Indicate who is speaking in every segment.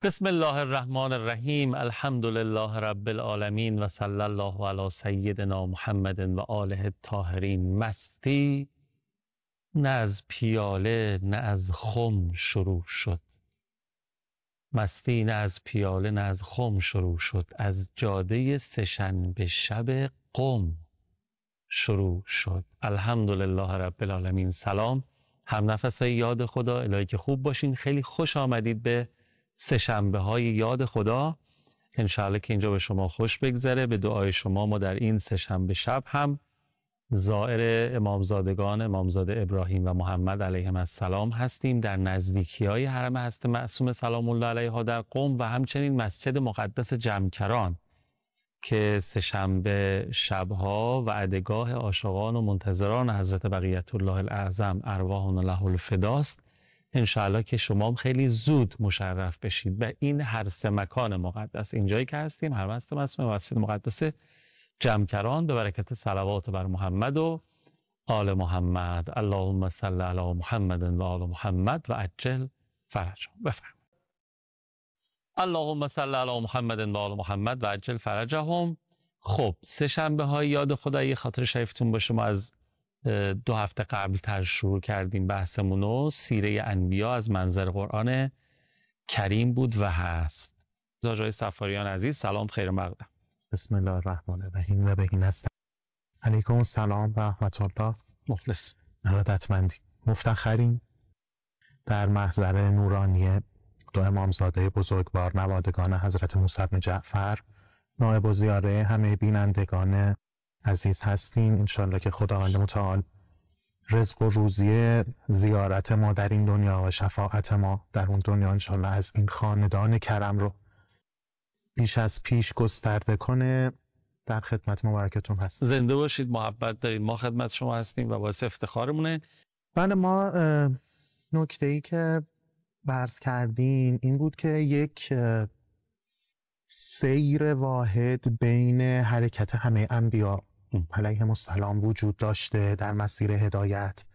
Speaker 1: بسم الله الرحمن الرحیم. الحمد لله رب العالمین و صلی الله علی سیدنا محمد و آله الطاهرین. مستی نه از پیاله نه از خم شروع شد. مستی نه از پیاله نه از خم شروع شد. از جاده سه‌شنبه شب قم شروع شد. الحمد لله رب العالمین. سلام هم نفسای یاد خدا. الهی که خوب باشین. خیلی خوش آمدید به سه‌شنبه های یاد خدا. انشاءالله که اینجا به شما خوش بگذره. به دعای شما ما در این سه‌شنبه شب هم زائر امامزادگان امامزاده ابراهیم و محمد علیهم السلام هستیم در نزدیکی های حرم حضرت معصومه سلام الله علیها در قم و همچنین مسجد مقدس جمکران که سه‌شنبه شبها وعدگاه عاشقان و منتظران حضرت بقیت الله الاعظم ارواحنا له الفداست. انشاءالله که شما هم خیلی زود مشرف بشید به این هر سه مکان مقدس. اینجایی که هستیم حرم حضرت معصومه، مسجد مقدس جمکران، به برکت صلوات بر محمد و آل محمد. اللهم صل علی محمد و آل محمد و عجل فرجهم. بفرمایید. اللهم صل علی محمد و آل محمد و عجل فرجهم. خب سه‌شنبه های یاد خدا، یه خاطر شریفتون باشه، ما از 2 هفته قبل تر شروع کردیم بحثمونو. سیره انبیا از منظر قرآن کریم بود و هست. زاجای سفاریان عزیز سلام خیر مقدم.
Speaker 2: بسم الله الرحمن الرحیم و بهین نستعین. علیکم السلام و رحمت الله.
Speaker 1: مخلص
Speaker 2: ارادتمندی مفتخریم در محضر نورانی دو امامزاده بزرگوار نوادگان حضرت موسی بن جعفر نایب الزیاره همه بینندگان عزیز هستیم. انشالله که خداوند متعال رزق و روزی زیارت ما در این دنیا و شفاعت ما در اون دنیا انشالله از این خاندان کرم رو بیش از پیش گسترده کنه. در خدمت مبارکتون هست.
Speaker 1: زنده باشید، محبت دارید. ما خدمت شما هستیم و باعث افتخارمونه.
Speaker 2: بله، ما نکته‌ای که عرض کردیم این بود که یک سیر واحد بین حرکت همه انبیا علیهم السلام وجود داشته در مسیر هدایت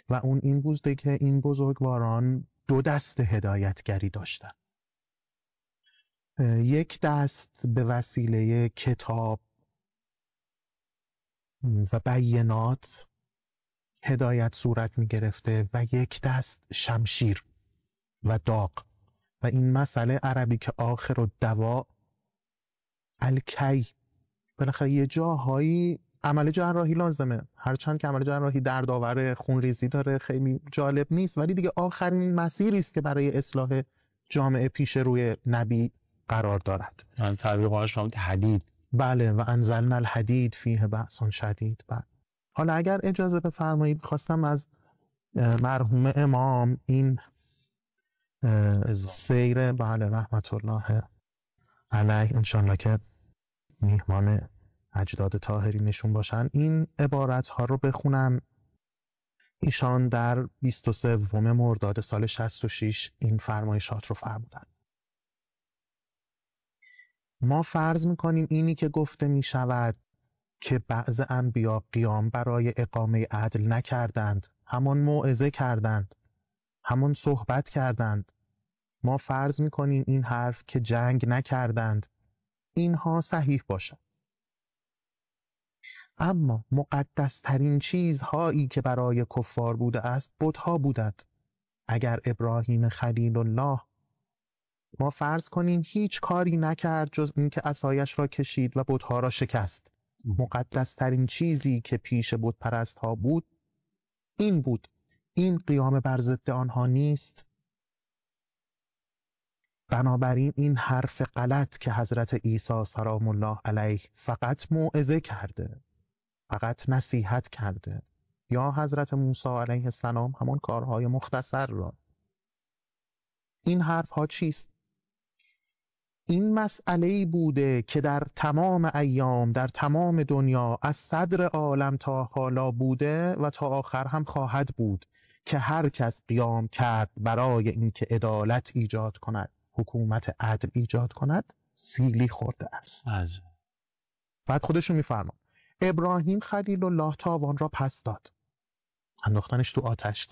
Speaker 2: و اون این بوده که این بزرگواران 2 دست هدایتگری داشتن. یک دست به وسیله کتاب و بینات هدایت صورت می گرفته و یک دست شمشیر و داغ. و این مسئله عربی که آخر و دوا الکی، بالاخره یه جاهایی عمل جراحی لازمه، هرچند که عمل جراحی دردآور، خونریزی داره، خیلی جالب نیست، ولی دیگه آخرین مسیری است که برای اصلاح جامعه پیش روی نبی قرار دارد.
Speaker 1: من تعبیرش فهمید حدید.
Speaker 2: بله، و انزلنا الحدید فیه بأس شدید. بله. حالا اگر اجازه بفرمایید خواستم از مرحوم امام این سیر بله رحمت الله علیه انشالله که میهمان اجداد طاهرینشون باشن این عبارت ها رو بخونم. ایشان در 23 مرداد سال 66 این فرمایشات رو فرمودن. ما فرض میکنیم اینی که گفته میشود که بعض انبیا قیام برای اقامه عدل نکردند، همان موعظه کردند، همان صحبت کردند. ما فرض میکنیم این حرف که جنگ نکردند اینها صحیح باشد. اما مقدس ترین چیزهایی که برای کفار بوده است بت‌ها بودند. اگر ابراهیم خلیل الله ما فرض کنیم هیچ کاری نکرد جز اینکه عصایش را کشید و بت‌ها را شکست، مقدس ترین چیزی که پیش بت پرست ها بود این بود. این قیام بر ضد آنها نیست. بنابراین این حرف غلط که حضرت عیسی سلام الله علیه فقط موعظه کرده، فقط نصیحت کرده، یا حضرت موسی علیه السلام همان کارهای مختصر را، این حرف ها چیست؟ این مسئله‌ای بوده که در تمام ایام در تمام دنیا از صدر عالم تا حالا بوده و تا آخر هم خواهد بود که هر کس قیام کرد برای اینکه عدالت ایجاد کند، حکومت عدل ایجاد کند، سیلی خورده است. بعد خودشون میفرمان ابراهیم خلیل الله تاوان را پس داد، انداختنش تو آتش.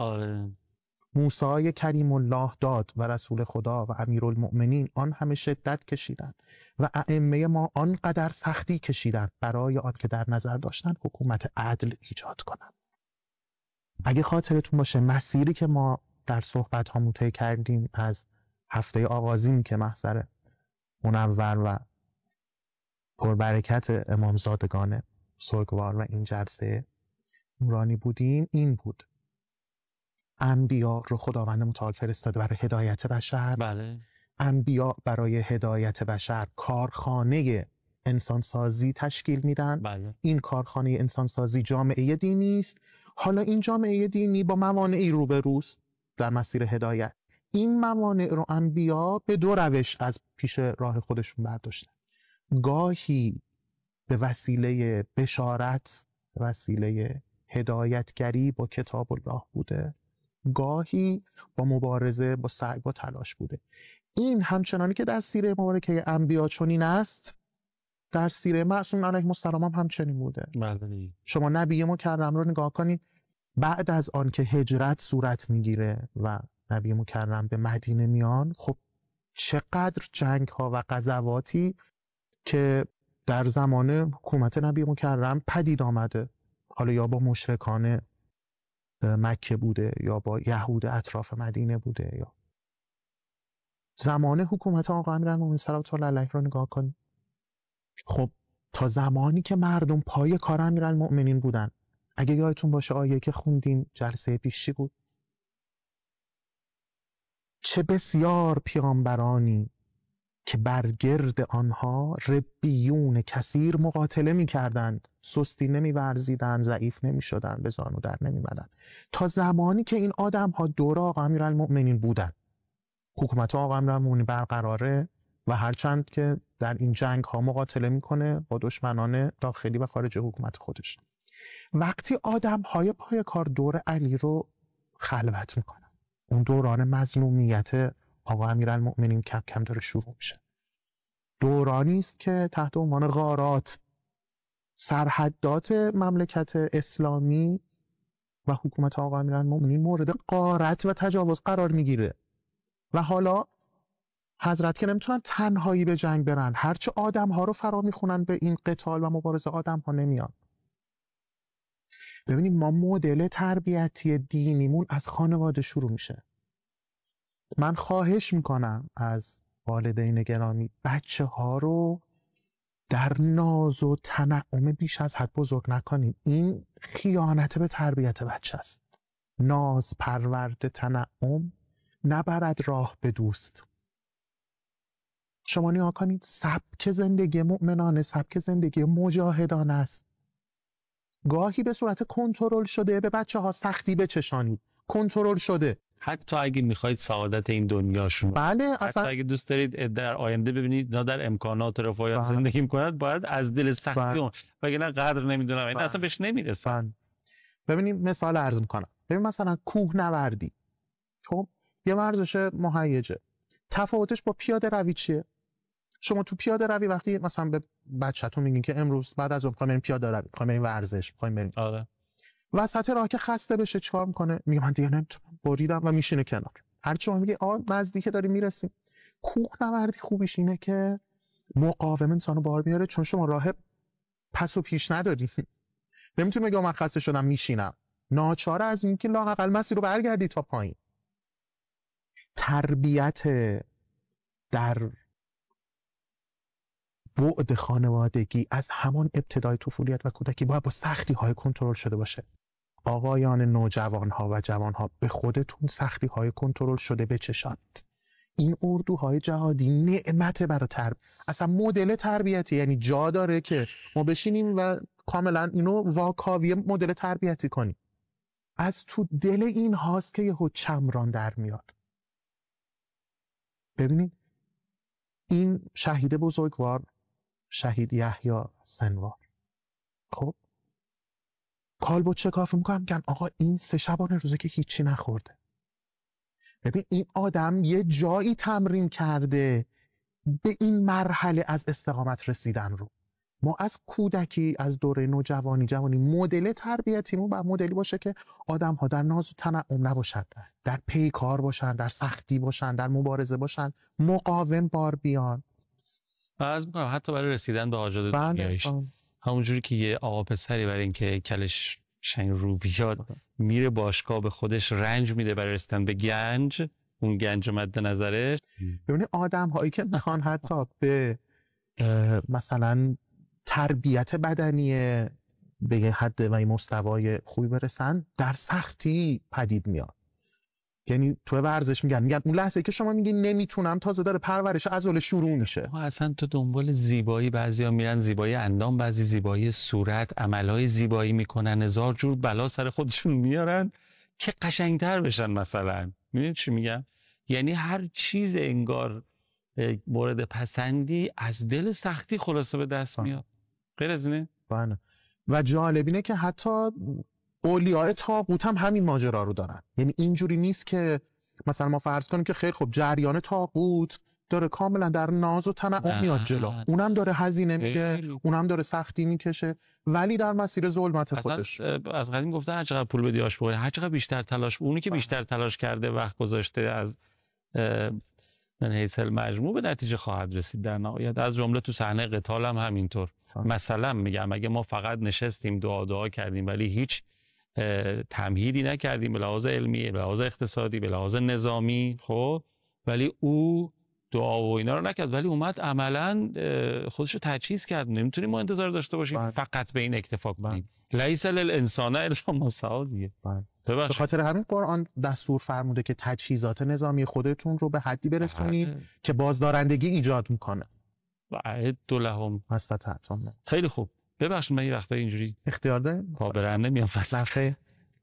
Speaker 2: موسی کریم الله داد و رسول خدا و امیرالمؤمنین آن همه شدت کشیدند و ائمه ما آنقدر سختی کشیدند برای آن که در نظر داشتن حکومت عدل ایجاد کنند. اگه خاطرتون باشه مسیری که ما در صحبت هامون طی کردیم از هفته آغازین که محضر منور و پربرکت امامزادگان سوگوار و این جلسه نورانی بودیم، این بود: انبیا رو خداوند متعال فرستاده برای هدایت بشر.
Speaker 1: بله.
Speaker 2: انبیا برای هدایت بشر کارخانه انسانسازی تشکیل میدن.
Speaker 1: بله.
Speaker 2: این کارخانه انسانسازی جامعه دینی است. حالا این جامعه دینی با موانعی روبروست در مسیر هدایت. این موانع رو انبیا به دو روش از پیش راه خودشون برداشتن. گاهی به وسیله بشارت، به وسیله هدایتگری با کتاب الله بوده، گاهی با مبارزه، با سعی، با تلاش بوده. این همچنانی که در سیره مبارکه انبیا چنین است، در سیره معصومین علیهم السلام هم همچنین بوده.
Speaker 1: بله.
Speaker 2: شما نبی مکرم رو نگاه کنید، بعد از آن که هجرت صورت میگیره و نبی مکرم به مدینه میان، خب چقدر جنگ ها و غزواتی که در زمان حکومت نبی مکرم پدید آمده، حالا یا با مشرکان مکه بوده یا با یهود اطراف مدینه بوده، یا زمان حکومت آقا امیرالمومنین صلوات الله علیه رو نگاه کنید. خب تا زمانی که مردم پای کار امیرالمومنین بودن، اگه یادتون باشه آیه که خوندیم جلسه پیشی بود: چه بسیار پیامبرانی که بر گرد آنها ربیون کثیر مقاتله می کردند، سستی نمی ورزیدند، ضعیف نمی شدند، به زانو در نمی مدند. تا زمانی که این آدم ها دور آقا امیرالمؤمنین بودن، حکومت آقا امیرالمؤمنین برقراره و هرچند که در این جنگ ها مقاتله میکنه با دشمنان داخلی و خارج حکومت خودش، وقتی آدم های پای کار دور علی رو خلوت میکنن، اون دوران مظلومیت آقا امیرالمؤمنین کم کم داره شروع میشه. دورانی است که تحت عنوان غارات سرحدات مملکت اسلامی و حکومت آقا امیرالمؤمنین مورد غارت و تجاوز قرار میگیره و حالا حضرت که نمیتونن تنهایی به جنگ برن، هرچه آدم ها رو فرا میخونن به این قتال و مبارزه، آدم ها نمیان. ببینید ما مدل تربیتی دینیمون از خانواده شروع میشه. من خواهش میکنم از والدین گرامی بچه ها رو در ناز و تنعم بیش از حد بزرگ نکنیم. این خیانت به تربیت بچه است. ناز پرورد تنعم نبرد راه به دوست. شما نگاه کنید، سبک زندگی مؤمنانه سبک زندگی مجاهدانه است. گاهی به صورت کنترل شده به بچه ها سختی بچشانید، کنترل شده.
Speaker 1: حتی اگه میخواید سعادت این دنیاشون،
Speaker 2: بله،
Speaker 1: حتی
Speaker 2: اصلا
Speaker 1: اگه دوست دارید در آینده ببینید اینا در امکانات و رفاهیت زندگی میکنند، باید از دل سختی اون، وگرنه قدر نمیدونم این اصلا بهش نمیرسن.
Speaker 2: ببینید مثال عرض میکنم. ببین مثلا کوه نوردی، خب یه ورزش مهیجه، تفاوتش با پیاده روی چیه؟ شما تو پیاده روی وقتی مثلا به بچه‌تون میگین که امروز بعد از ظهر می‌خوایم بریم پیاده روی، می‌خوایم بریم ورزش، می‌خوایم بریم،
Speaker 1: آره،
Speaker 2: وسط راه که خسته بشه چیکار میکنه؟ میگه من دیگه نمیتونم، بریدم و میشینه کنار. هر چی میگه نزدیک داریم میرسیم. کوه نوردی خوبیش اینه که مقاوم انسانو بار میاره، چون شما راه پس و پیش نداری. نمیتونی بگی من خسته شدم میشینم، ناچاره از اینکه لااقل مسیر رو برگردی تا پایین. تربیت در بعد خانوادگی از همان ابتدای طفولیت و کودکی باید با سختی های کنترل شده باشه. آقایان نوجوان ها و جوان ها به خودتون سختی های کنترل شده بچشانید. این اردوهای جهادی نعمت برای اصلا مدل تربیتی، یعنی جا داره که ما بشینیم و کاملا اینو واکاوی مدل تربیتی کنیم. از تو دل این هاست که یهو چمران در میاد. ببینید این شهید بزرگوار، شهید یحیی سنوار، خب کالبد شکافی میکنم میگن آقا این 3 شبانه روزه که هیچی نخورده. ببین این آدم یه جایی تمرین کرده به این مرحله از استقامت رسیدن رو. ما از کودکی، از دوره نوجوانی، جوانی، مدل تربیتیمون باید مدلی باشه که آدم‌ها در ناز و تنعم نباشن، در پیکار باشن، در سختی باشن، در مبارزه باشن، مقاوم بار بیان.
Speaker 1: عرض می‌کنم حتی برای رسیدن به حاجات دنیاییش، همونجوری که یه آقا پسری برای اینکه کلش شنگ رو بیاد میره باشگاه، به خودش رنج میده برای رسیدن به گنج، اون گنج مد نظرش.
Speaker 2: ببینید آدم هایی که میخوان حتی به مثلا تربیت بدنی به یه حد و این مستوای خوبی برسن، در سختی پدید میاد. یعنی تو ورزش میگن اون لحظه که شما میگی نمیتونم، تازه داره پرورش عضله شروع میشه.
Speaker 1: اصلا تو دنبال زیبایی، بعضیا میرن زیبایی اندام، بعضی زیبایی صورت، عملهای زیبایی میکنن، هزار جور بلا سر خودشون میارن که قشنگتر بشن. مثلا میدونید چی میگم؟ یعنی هر چیز انگار مورد پسندی از دل سختی خلاصه به دست میاد. غیر از اینه؟
Speaker 2: و جالب اینه که حتی اولیاء طاغوت هم همین ماجرا رو دارن. یعنی اینجوری نیست که مثلا ما فرض کنیم که خیلی خب جریان طاغوت داره کاملا در ناز و تنعم میاد جلو، اونم داره هزینه میده، اونم داره سختی میکشه، ولی در مسیر ظلمت خودش.
Speaker 1: از قدیم گفتن هر چقدر پول بدی آش بخوری، هر چقدر بیشتر تلاش، اونی که بیشتر تلاش کرده، وقت گذاشته، از من حیث المجموع به نتیجه خواهد رسید در نهایت. از جمله تو صحنه قتال هم همینطور. مثلا میگم اگه ما فقط نشستیم دعا کردیم ولی هیچ تمهیدی نکردیم به لحاظ علمی، به لحاظ اقتصادی، به لحاظ نظامی، خب ولی او دعا و اینا رو نکرد، ولی اومد عملا خودش رو تجهیز کرد. نمیتونیم ما انتظار داشته باشیم فقط به این اکتفا کنیم. لیس للانسان الا ما سعی دیگه.
Speaker 2: به خاطر همین قرآن دستور فرموده که تجهیزات نظامی خودتون رو به حدی برسونید که بازدارندگی ایجاد میکنه.
Speaker 1: و اعد لهم
Speaker 2: ما استطعتم.
Speaker 1: خیلی خوب. ببخشید من یه وقتا اینجوری
Speaker 2: اختیار داریم
Speaker 1: پا برهنه میام فصل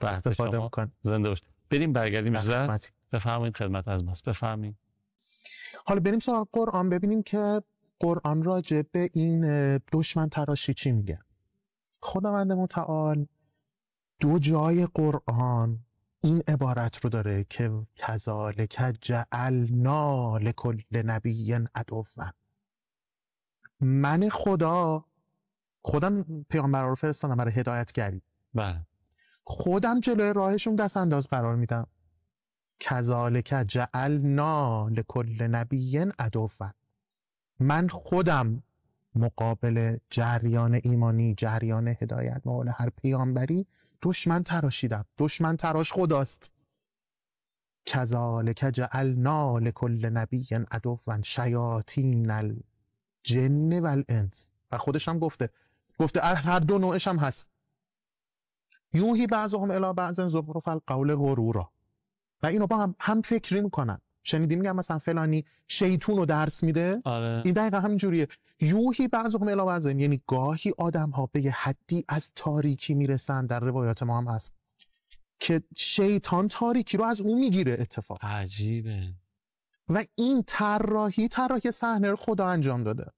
Speaker 2: استفاده میکنم.
Speaker 1: زنده باش. بریم برگردیم زد. بفرمایید خدمت از ماست. بفرمایید.
Speaker 2: حالا بریم سراغ قرآن ببینیم که قرآن راجع به این دشمن تراشی چی میگه. خداوند متعال دو جای قرآن این عبارت رو داره که کذالک جعلنا لکل نبی عدوا. من خودم پیامبرا رو فرستادم برای هدایتگری.
Speaker 1: بله.
Speaker 2: خودم جلوی راهشون دست انداز قرار میدم. کذالک جعلنا لکل نبی عدوا. من خودم مقابل جریان ایمانی، جریان هدایت، مقابل هر پیامبری دشمن تراشیدم. دشمن تراش خداست. کذالک جعلنا لکل نبی عدوا شیاطین الجن والانس. و خودش هم گفته هر دو نوعش هم هست. یوحی بعضهم الی بعض زخرف القول غرورا. و اینو با هم فکری میکنن. شنیدیم میگم مثلا فلانی شیطون رو درس میده.
Speaker 1: آره.
Speaker 2: این دقیقا همین جوریه. یوحی بعضهم الی بعض، یعنی گاهی آدم ها به یه حدی از تاریکی میرسن، در روایات ما هم هست که شیطان تاریکی رو از اون میگیره. اتفاق
Speaker 1: عجیبه.
Speaker 2: و این طراحی صحنه رو خدا انجام داده.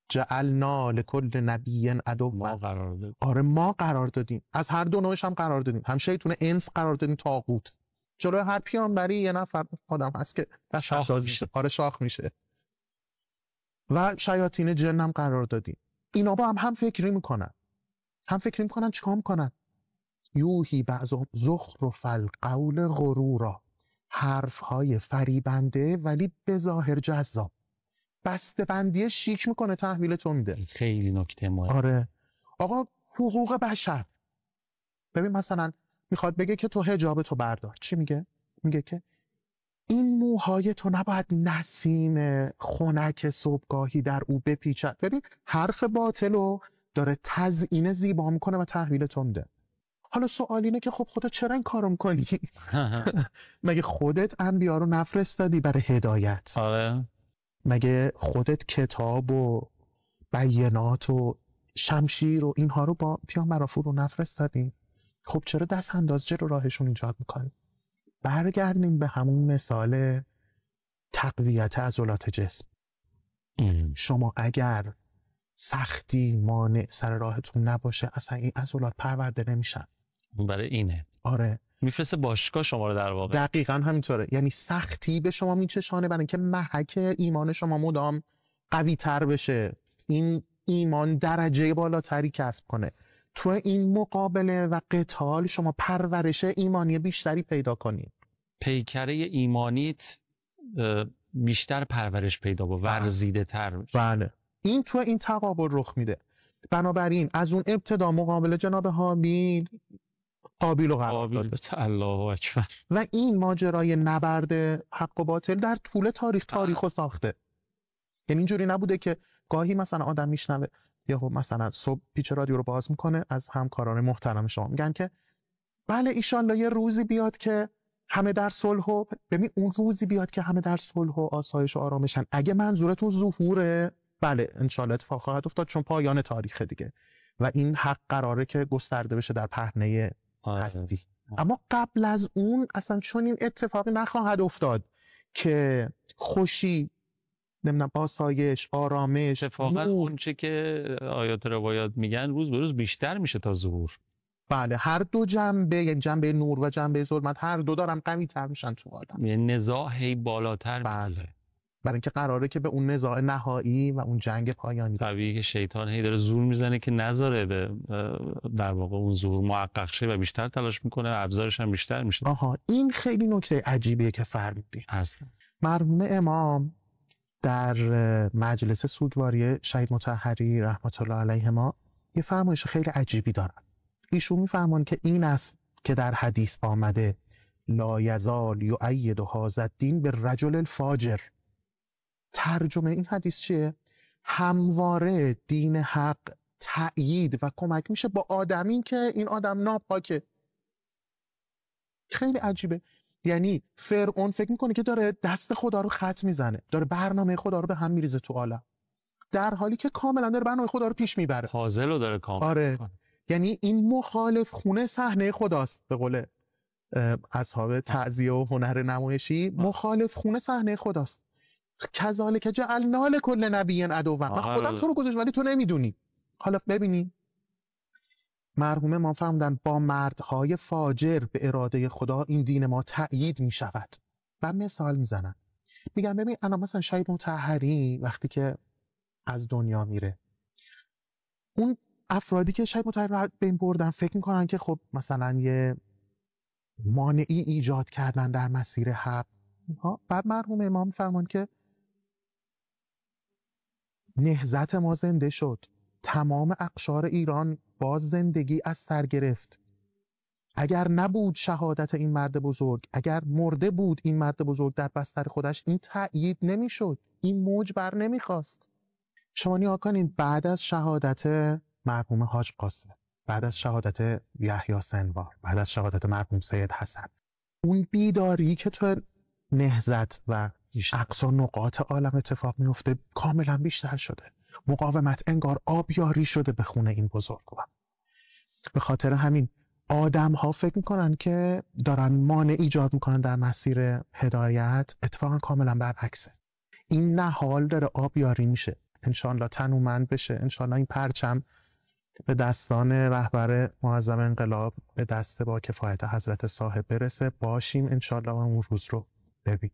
Speaker 2: جعلنا لکل نبی عدوا.
Speaker 1: ما قرار دادیم.
Speaker 2: آره ما قرار دادیم. از هر دو نوعش هم قرار دادیم. هم شیطون انس قرار دادیم، طاغوت. جلوی هر پیامبری یه نفر آدم هست که شاخ میشه. و شیاطین جن هم قرار دادیم. اینا با هم فکری میکنن. چیکار میکنن؟ یوحی بعضهم زخرف القول غرورا. حرفهای فریبنده ولی به ظاهر جذاب. بسته بندی شیک میکنه، تحویل تو میده.
Speaker 1: خیلی نکته مهمه.
Speaker 2: آره آقا، حقوق بشر. ببین مثلا میخواد بگه که تو حجاب تو بردار. چی میگه؟ میگه که این موهای تو نباید نسیم خنک صبحگاهی در او بپیچد. ببین حرف باطلو داره تزیین زیبا میکنه و تحویل تو میده. حالا سوال اینه که خب خودت چرا این کارو میکنی؟ مگه خودت انبیا رو نفرستادی برای هدایت؟
Speaker 1: آره.
Speaker 2: مگه خودت کتاب و بینات و شمشیر و اینها رو با پیامبرا فرو نفرستادی؟ خب چرا دست انداز جلو راهشون ایجاد میکنی؟ برگردیم به همون مثال تقویت عضلات جسم. شما اگر سختی مانع سر راهتون نباشه، اصلا این عضلات پرورده نمیشن.
Speaker 1: برای اینه.
Speaker 2: آره.
Speaker 1: میفرسته باشگاه شما رو در واقع.
Speaker 2: دقیقاً همینطوره. یعنی سختی به شما میچشانه برای اینکه محک ایمان شما مدام قوی تر بشه. این ایمان درجه بالاتری کسب کنه، تو این مقابله و قتال شما پرورش ایمانی بیشتری پیدا کنید،
Speaker 1: پیکره ایمانیت بیشتر پرورش پیدا با ورزیده تر.
Speaker 2: بله، این تو این تقابل رخ میده. بنابراین از اون ابتدا مقابل جناب هابیل قابیل و قرار داد.
Speaker 1: الله اکبر.
Speaker 2: و این ماجرای نبرد حق و باطل در طول تاریخ ساخته. یعنی اینجوری نبوده که گاهی مثلا آدم میشنوه یا مثلا صبح پیچ رادیو رو باز میکنه، از همکاران محترم شما میگن که بله ایشالله یه روزی بیاد که همه در صلح و ببین اون روزی بیاد که همه در صلح و آسایش و آرامشن. اگه منظورتون ظهوره، بله انشالله اتفاق خواهد افتاد، چون پایان تاریخ دیگه و این حق قراره که گسترده بشه در پهنه هستی. اما قبل از اون اصلا چون این اتفاقی نخواهد افتاد که خوشی، نمیدونم آسایش، آرامش،
Speaker 1: اتفاقا اون چه که آیات روایات میگن روز به روز بیشتر میشه تا ظهور.
Speaker 2: بله، هر دو جنبه، یعنی جنبه نور و جنبه ظلمت، هر دو دارن قوی تر میشن تو عالم.
Speaker 1: یعنی نزاع هی بالاتر.
Speaker 2: بله، برای اینکه قراره که به اون نزاع نهایی و اون جنگ پایانی
Speaker 1: طبیعیه که شیطان هی داره زور میزنه که نذاره به در واقع اون زور محقق شه و بیشتر تلاش میکنه، ابزارش هم بیشتر میشه.
Speaker 2: این خیلی نکته عجیبیه که فرمودی. مرحوم امام در مجلس سوگواری شهید مطهری رحمت الله علیهما یه فرمایش خیلی عجیبی دارن. ایشون میفرمان که این است که در حدیث آمده لا یزال یؤید هذا الدین بالرجل الفاجر. ترجمه این حدیث چیه؟ همواره دین حق تأیید و کمک میشه با آدمی که این آدم ناپاکه. خیلی عجیبه. یعنی فرعون فکر میکنه که داره دست خدا رو خط میزنه، داره برنامه خدا رو به هم میریزه تو عالم، در حالی که کاملا داره برنامه خدا رو پیش میبره.
Speaker 1: پازل رو داره کامل.
Speaker 2: آره. یعنی این مخالف خونه صحنه خداست، به قول اصحاب تعزیه و هنر نمایشی، مخالف خونه صحنه خداست. کذالک جعلنا لکل نبی عدوا. من خودم تو رو گذاشتم ولی تو نمیدونی. حالا ببینی مرحوم ما فرمودن با مردهای فاجر به اراده خدا این دین ما تأیید می شود. و مثال میزنن، میگن ببین انا مثلا شهید مطهری وقتی که از دنیا میره، اون افرادی که شهید مطهری رو بین بردن فکر میکنن که خب مثلا یه مانعی ایجاد کردن در مسیر حق. بعد مرحوم امام فرمان که نهضت ما زنده شد، تمام اقشار ایران باز زندگی از سر گرفت. اگر نبود شهادت این مرد بزرگ، اگر مرده بود این مرد بزرگ در بستر خودش، این تأیید نمیشد، این موج بر نمیخواست. شما نگاه کنید بعد از شهادت مرحوم حاج قاسم، بعد از شهادت یحیی سنوار، بعد از شهادت مرحوم سید حسن، اون بیداری که تو نهضت و اقصا نقاط عالم اتفاق میفته کاملا بیشتر شده. مقاومت انگار آبیاری شده به خون این بزرگوار. به خاطر همین آدم ها فکر میکنن که دارن مانع ایجاد میکنن در مسیر هدایت، اتفاقا کاملا برعکسه. این نهال داره آبیاری میشه، انشالله تنومند بشه، انشالله این پرچم به دستان رهبر معظم انقلاب به دست با کفایت حضرت صاحب برسه، باشیم انشالله اون روز رو ببینیم.